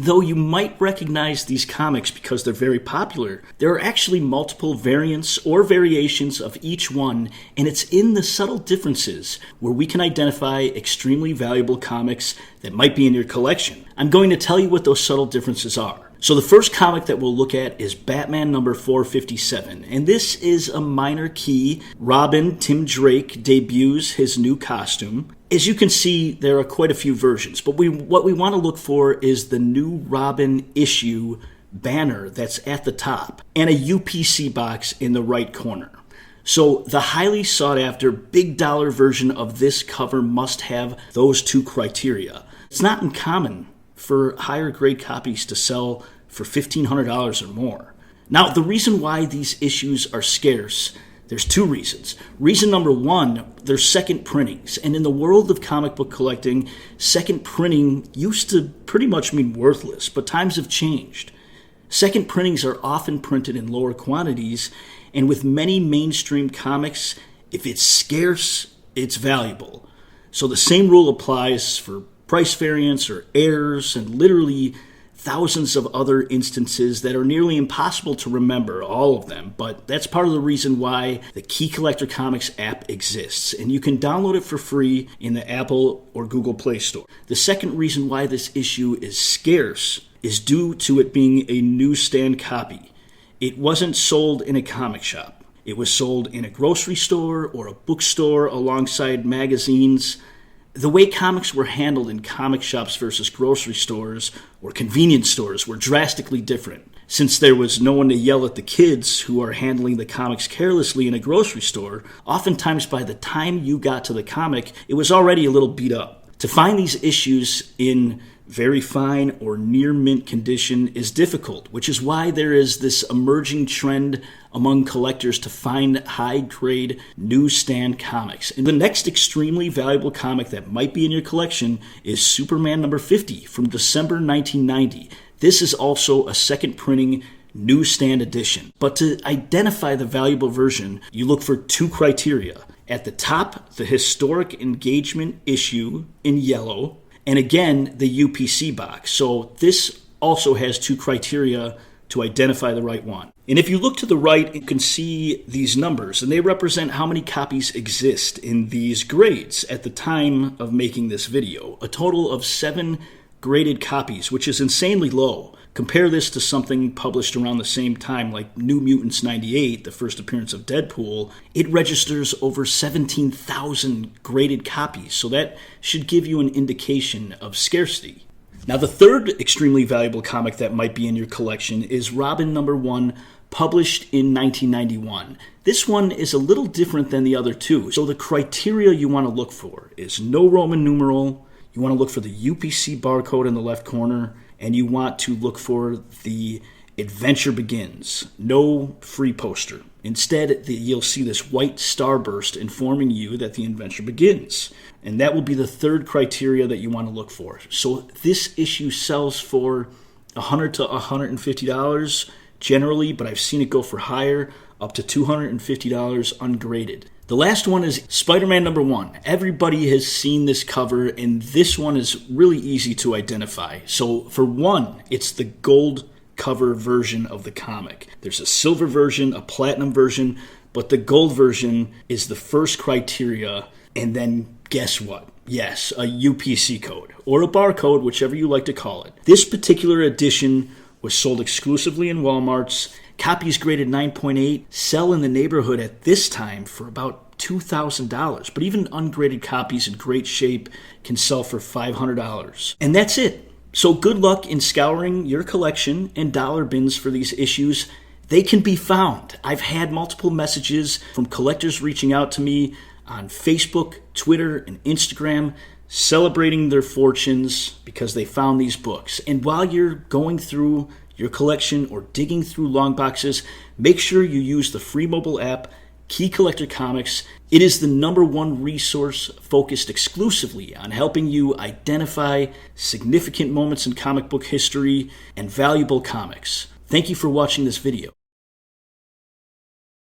Though you might recognize these comics because they're very popular, there are actually multiple variants or variations of each one, and it's in the subtle differences where we can identify extremely valuable comics that might be in your collection. I'm going to tell you what those subtle differences are. So the first comic that we'll look at is Batman number 457, and this is a minor key. Robin, Tim Drake, debuts his new costume. As you can see, there are quite a few versions, but what we want to look for is the new Robin issue banner that's at the top and a UPC box in the right corner. So the highly sought after big dollar version of this cover must have those two criteria. It's not uncommon for higher grade copies to sell for $1,500 or more. Now, the reason why these issues are scarce, there's two reasons. Reason number one, they're second printings. And in the world of comic book collecting, second printing used to pretty much mean worthless, but times have changed. Second printings are often printed in lower quantities, and with many mainstream comics, if it's scarce, it's valuable. So the same rule applies for price variants or errors and literally thousands of other instances that are nearly impossible to remember, all of them, but that's part of the reason why the Key Collector Comics app exists, and you can download it for free in the Apple or Google Play Store. The second reason why this issue is scarce is due to it being a newsstand copy. It wasn't sold in a comic shop. It was sold in a grocery store or a bookstore alongside magazines. The way comics were handled in comic shops versus grocery stores or convenience stores were drastically different. Since there was no one to yell at the kids who are handling the comics carelessly in a grocery store, oftentimes by the time you got to the comic, it was already a little beat up. To find these issues in very fine or near mint condition is difficult, which is why there is this emerging trend among collectors to find high-grade newsstand comics. And the next extremely valuable comic that might be in your collection is Superman number 50 from December 1990. This is also a second printing newsstand edition. But to identify the valuable version, you look for two criteria. At the top, the historic engagement issue in yellow, and again, the UPC box. So this also has two criteria to identify the right one. And if you look to the right, you can see these numbers, and they represent how many copies exist in these grades at the time of making this video. A total of 7 graded copies, which is insanely low. Compare this to something published around the same time like New Mutants 98, the first appearance of Deadpool. It registers over 17,000 graded copies, so that should give you an indication of scarcity. Now, the third extremely valuable comic that might be in your collection is Robin number 1, published in 1991. This one is a little different than the other two, so the criteria you want to look for is no Roman numeral, you want to look for the UPC barcode in the left corner, and you want to look for the Adventure Begins. No free poster. Instead, you'll see this white starburst informing you that the adventure begins. And that will be the third criteria that you want to look for. So this issue sells for $100 to $150 generally, but I've seen it go for higher, up to $250 ungraded. The last one is Spider-Man number 1. Everybody has seen this cover, and this one is really easy to identify. So for one, it's the gold cover version of the comic. There's a silver version, a platinum version, but the gold version is the first criteria, and then guess what? Yes, a UPC code, or a barcode, whichever you like to call it. This particular edition was sold exclusively in Walmarts. Copies graded 9.8 sell in the neighborhood at this time for about $2,000, but even ungraded copies in great shape can sell for $500. And that's it. So good luck in scouring your collection and dollar bins for these issues. They can be found. I've had multiple messages from collectors reaching out to me on Facebook, Twitter, and Instagram celebrating their fortunes because they found these books. And while you're going through your collection or digging through long boxes, make sure you use the free mobile app Key Collector Comics. It is the #1 resource focused exclusively on helping you identify significant moments in comic book history and valuable comics. Thank you for watching this video.